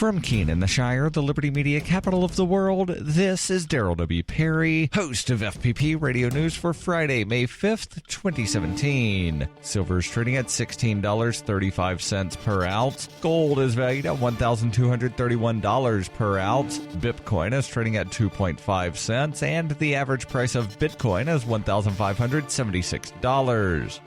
From Keene in the Shire, the Liberty Media capital of the world, this is Daryl W. Perry, host of FPP Radio News for Friday, May 5th, 2017. Silver is trading at $16.35 per ounce. Gold is valued at $1,231 per ounce. Bitcoin is trading at 2.5 cents, and the average price of Bitcoin is $1,576.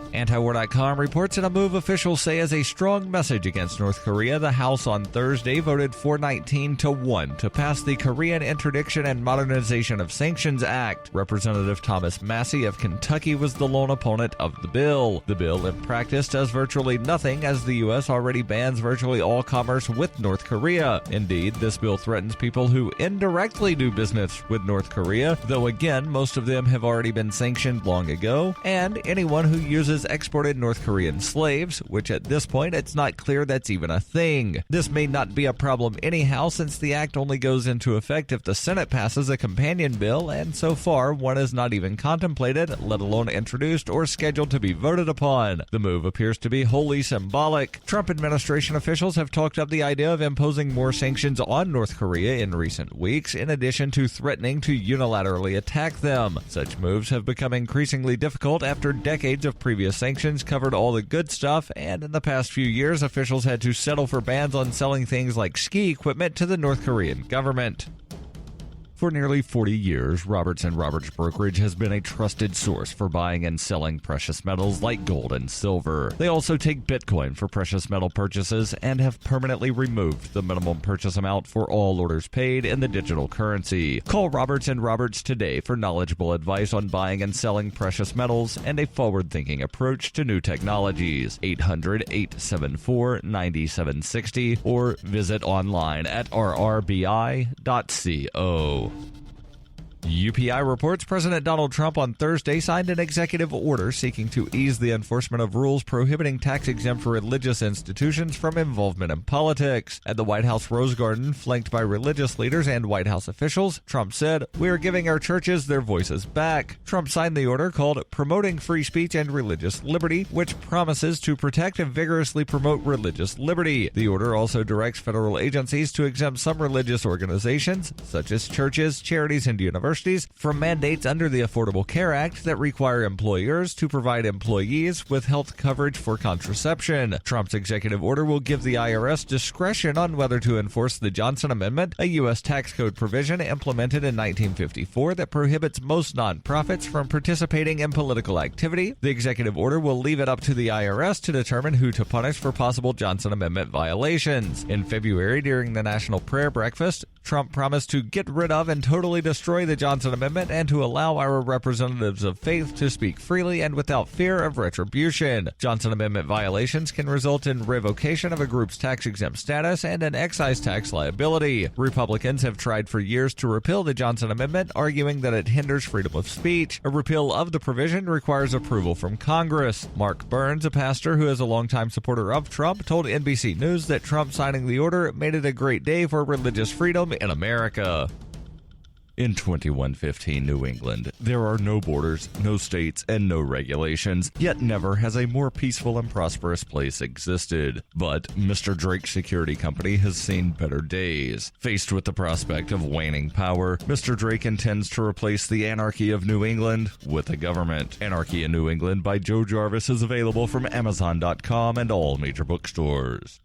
Antiwar.com reports in a move officials say is a strong message against North Korea. The House on Thursday voted 419-1 to pass the Korean Interdiction and Modernization of Sanctions Act. Representative Thomas Massey of Kentucky was the lone opponent of the bill. The bill, in practice, does virtually nothing as the U.S. already bans virtually all commerce with North Korea. Indeed, this bill threatens people who indirectly do business with North Korea, though again, most of them have already been sanctioned long ago, and anyone who uses exported North Korean slaves, which at this point it's not clear that's even a thing. This may not be a problem anyhow, since the act only goes into effect if the Senate passes a companion bill, and so far one is not even contemplated, let alone introduced or scheduled to be voted upon. The move appears to be wholly symbolic. Trump administration officials have talked up the idea of imposing more sanctions on North Korea in recent weeks, in addition to threatening to unilaterally attack them. Such moves have become increasingly difficult after decades of previous sanctions covered all the good stuff, and in the past few years, officials had to settle for bans on selling things like ski equipment to the North Korean government. For nearly 40 years, Roberts & Roberts Brokerage has been a trusted source for buying and selling precious metals like gold and silver. They also take Bitcoin for precious metal purchases and have permanently removed the minimum purchase amount for all orders paid in the digital currency. Call Roberts & Roberts today for knowledgeable advice on buying and selling precious metals and a forward-thinking approach to new technologies. 800-874-9760 or visit online at rrbi.co. UPI reports President Donald Trump on Thursday signed an executive order seeking to ease the enforcement of rules prohibiting tax-exempt religious institutions from involvement in politics. At the White House Rose Garden, flanked by religious leaders and White House officials, Trump said, "We are giving our churches their voices back." Trump signed the order called Promoting Free Speech and Religious Liberty, which promises to protect and vigorously promote religious liberty. The order also directs federal agencies to exempt some religious organizations, such as churches, charities, and universities, from mandates under the Affordable Care Act that require employers to provide employees with health coverage for contraception. Trump's executive order will give the IRS discretion on whether to enforce the Johnson Amendment, a U.S. tax code provision implemented in 1954 that prohibits most nonprofits from participating in political activity. The executive order will leave it up to the IRS to determine who to punish for possible Johnson Amendment violations. In February, during the National Prayer Breakfast, Trump promised to get rid of and totally destroy the Johnson Amendment and to allow our representatives of faith to speak freely and without fear of retribution. Johnson Amendment violations can result in revocation of a group's tax-exempt status and an excise tax liability. Republicans have tried for years to repeal the Johnson Amendment, arguing that it hinders freedom of speech. A repeal of the provision requires approval from Congress. Mark Burns, a pastor who is a longtime supporter of Trump, told NBC News that Trump signing the order made it a great day for religious freedom in America. In 2115 New England, there are no borders, no states, and no regulations, yet never has a more peaceful and prosperous place existed. But Mr. Drake's security company has seen better days. Faced with the prospect of waning power, Mr. Drake intends to replace the anarchy of New England with a government. Anarchy in New England by Joe Jarvis is available from Amazon.com and all major bookstores.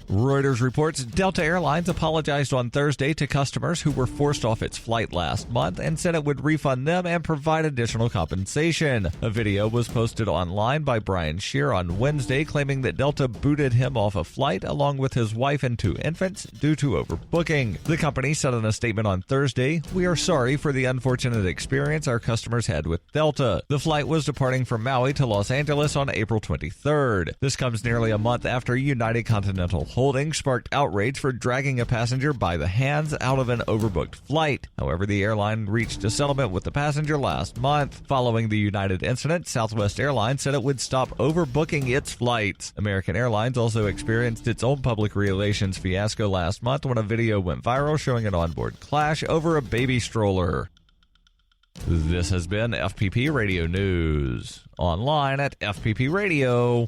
Reuters reports Delta Airlines apologized on Thursday to customers who were forced off its flight last month and said it would refund them and provide additional compensation. A video was posted online by Brian Shear on Wednesday claiming that Delta booted him off a flight along with his wife and 2 infants due to overbooking. The company said in a statement on Thursday, "We are sorry for the unfortunate experience our customers had with Delta. The flight was departing from Maui to Los Angeles on April 23rd. This comes nearly a month after United Continental Holdings sparked outrage for dragging a passenger by the hands out of an overbooked flight. However, the airline reached a settlement with the passenger last month. Following the United incident, Southwest Airlines said it would stop overbooking its flights. American Airlines also experienced its own public relations fiasco last month when a video went viral showing an onboard clash over a baby stroller. This has been FPP Radio News, online at fppradio.com.